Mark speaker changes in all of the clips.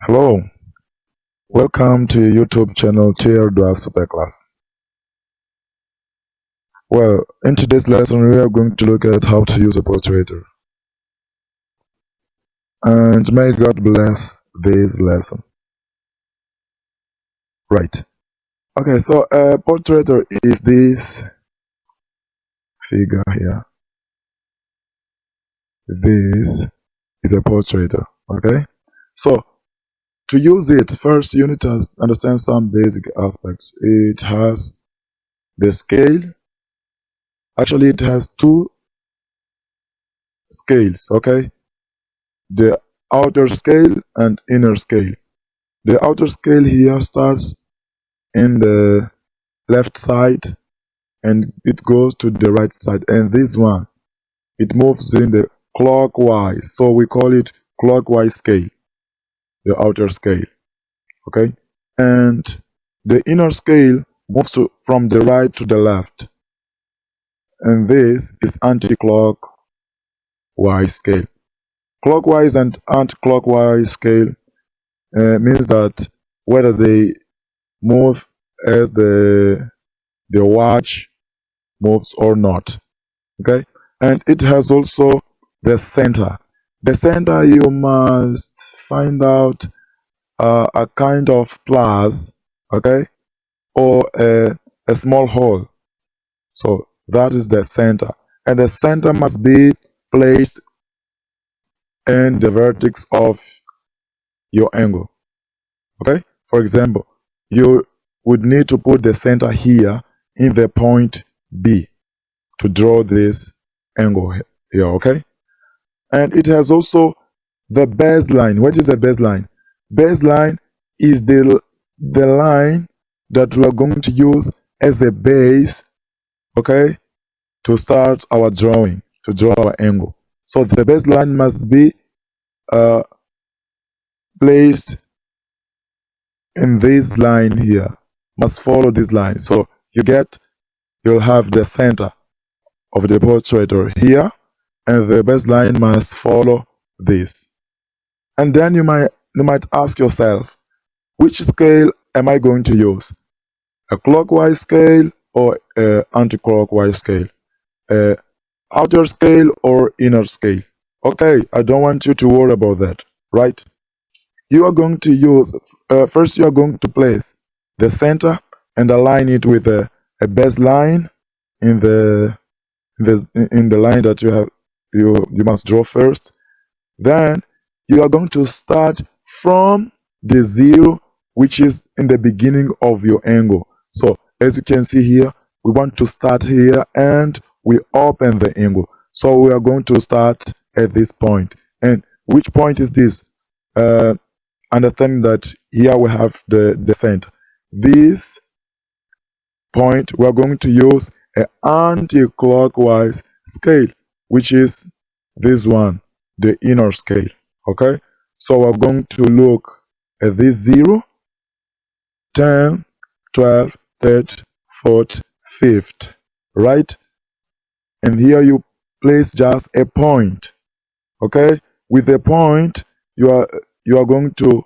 Speaker 1: Hello, welcome to your YouTube channel TR Dwarf Superclass. Well, in today's lesson, we are going to look at how to use a protractor. And may God bless this lesson. Right. Okay, so a protractor is this figure here. This is a protractor. Okay, so to use it, first you need to understand some basic aspects. It has the scale. Actually, it has two scales. Okay, the outer scale and inner scale. The outer scale here starts in the left side and it goes to the right side, and this one, it moves in the clockwise, so we call it clockwise scale, the outer scale. Okay, and the inner scale moves from the right to the left, and this is anti-clockwise scale. Clockwise and anti-clockwise scale means that whether they move as the watch moves or not. Okay, and it has also the center. The center, you must find out a kind of plus, okay, or a small hole. So that is the center, and the center must be placed in the vertex of your angle. Okay, for example, you would need to put the center here in the point B to draw this angle here. Okay, and it has also the baseline. What is the baseline? Baseline is the line that we are going to use as a base, okay, to start our drawing, to draw our angle. So the baseline must be placed in this line here, must follow this line. So you'll have the center of the protractor here, and the baseline must follow this. And then you might ask yourself, which scale am I going to use? A clockwise scale or an anti-clockwise scale? A outer scale or inner scale? Okay, I don't want you to worry about that, right? You are going to use, first you are going to place the center and align it with a baseline in the line that you must draw first. Then you are going to start from the zero, which is in the beginning of your angle. So as you can see here, we want to start here and we open the angle. So we are going to start at this point. And which point is this? Understanding that here we have the center. This point, we are going to use an anti-clockwise scale, which is this one, the inner scale. Okay, so we're going to look at this 0, 10, 12, 13, 14, 15, right? And here you place just a point. Okay, with a point you are going to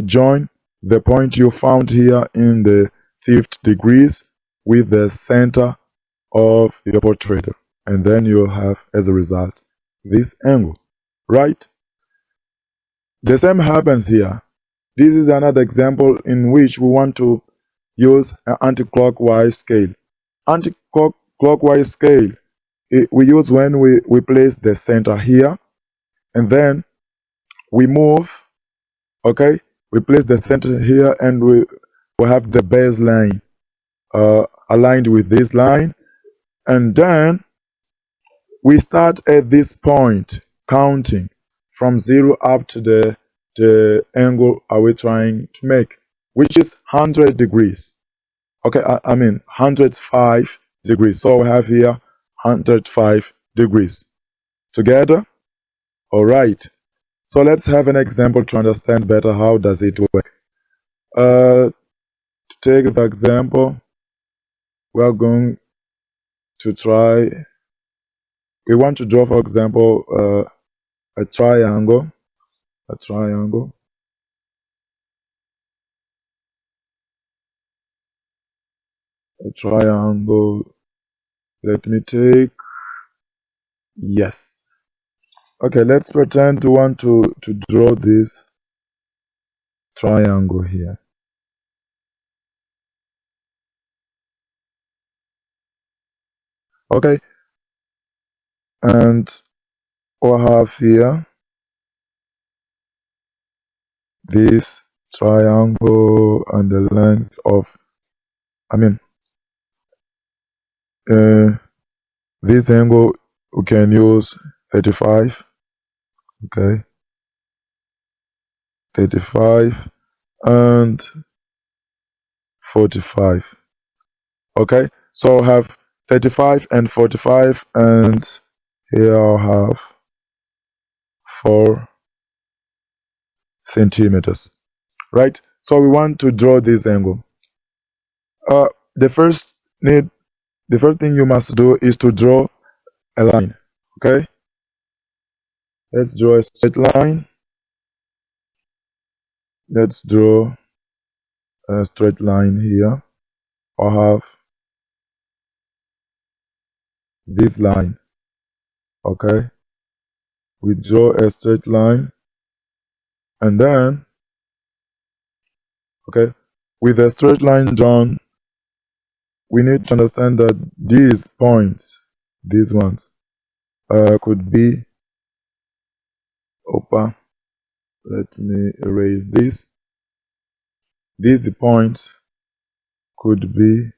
Speaker 1: join the point you found here in the 5th degrees with the center of your protractor, and then you'll have as a result this angle, right? The same happens here. This is another example in which we want to use an anti-clockwise scale. Anti-clockwise scale we use when we place the center here, and then we move, okay, we place the center here and we have the baseline aligned with this line, and then we start at this point counting from 0 up to the angle are we trying to make, which is 100 degrees. Okay, I mean 105 degrees. So we have here 105 degrees. Together? Alright. So let's have an example to understand better how does it work. To take the example, we are going to try, we want to draw, for example, a triangle. a triangle. Let me take, yes. Okay, let's pretend to want to draw this triangle here. Okay, and we'll have here this triangle and the length of, this angle we can use 35. Okay, 35 and 45. Okay, so I'll have 35 and 45, and here I'll have 4 centimeters. Right, so we want to draw this angle. The first thing you must do is to draw a line. Okay, let's draw a straight line. Let's draw a straight line here. I'll have this line. Okay, we draw a straight line, and then, okay, with a straight line drawn, we need to understand that these points, these ones, could be, let me erase this. These points could be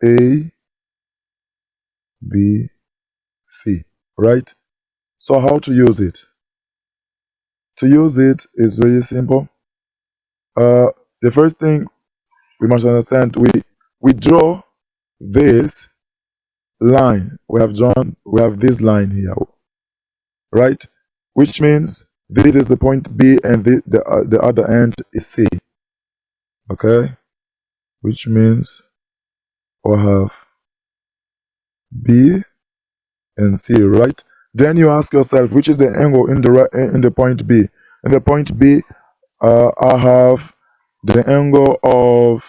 Speaker 1: A, B, C, right? So how to use it? To use it is very simple. The first thing we must understand, we draw this line. We have this line here, right? Which means this is the point B, and the other end is C. Okay, which means we'll have B and C, right? Then you ask yourself, which is the angle in the point B? In the point B, I have the angle of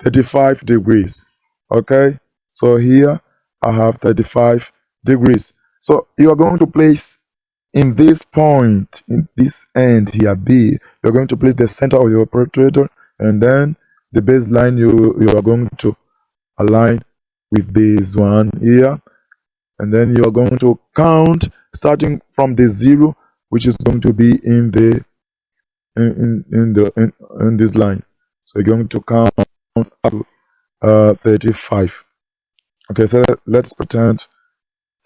Speaker 1: 35 degrees. Okay, so here I have 35 degrees. So you are going to place in this point, in this end here, B, you're going to place the center of your protractor, and then the baseline you are going to align with this one here, and then you are going to count starting from the 0, which is going to be in this line. So you're going to count up to 35. Okay, so let's pretend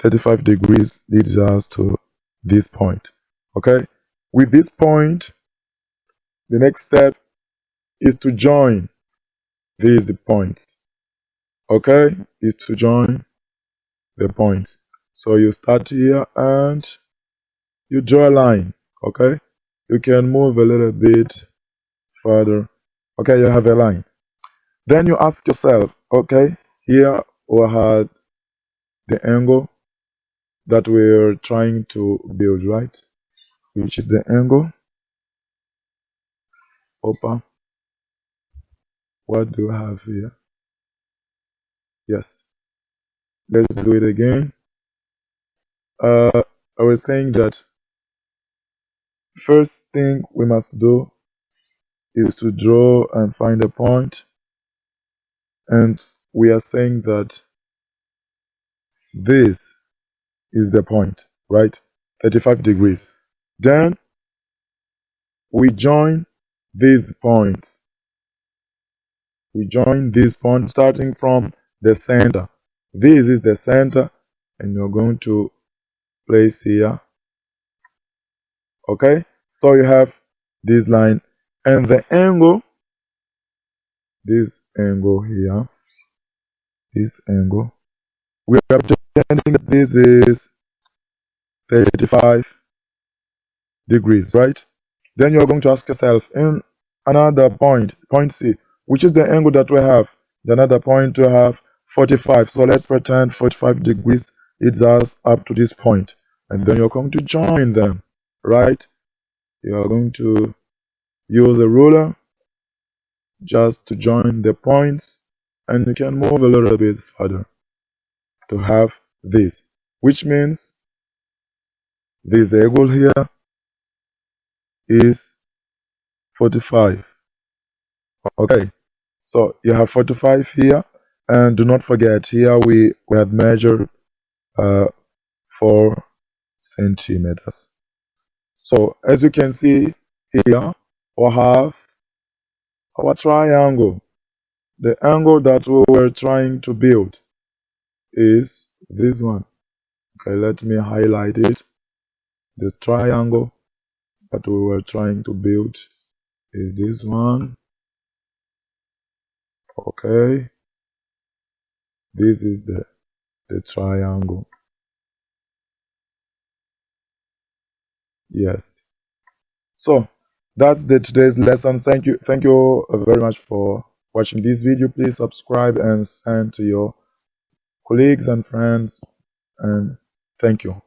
Speaker 1: 35 degrees leads us to this point. Okay, with this point, the next step is to join these points. Okay, is to join the points. So you start here and you draw a line. Okay, you can move a little bit further. Okay, you have a line. Then you ask yourself, okay, here we had the angle that we're trying to build, right? Which is the angle. What do I have here? Yes, let's do it again. I was saying that first thing we must do is to draw and find a point, and we are saying that this is the point, right? 35 degrees. Then we join these points. We join these points starting from the center. This is the center, and you're going to place here. Okay, so you have this line and the angle, this angle here, this angle, we are pretending that this is 35 degrees, right? Then you're going to ask yourself, in another point, point C, which is the angle that we have? The another point we have 45. So let's pretend 45 degrees leads us up to this point, and then you're going to join them, right? You are going to use a ruler, just to join the points, and you can move a little bit further to have this, which means this angle here is 45. Okay, so you have 45 here, and do not forget here we have measured 4 centimeters. So as you can see here, we have our triangle. The angle that we were trying to build is this one. Okay, let me highlight it. The triangle that we were trying to build is this one. Okay, this is the triangle. Yes. So that's today's lesson. Thank you very much for watching this video. Please subscribe and send to your colleagues and friends, and thank you.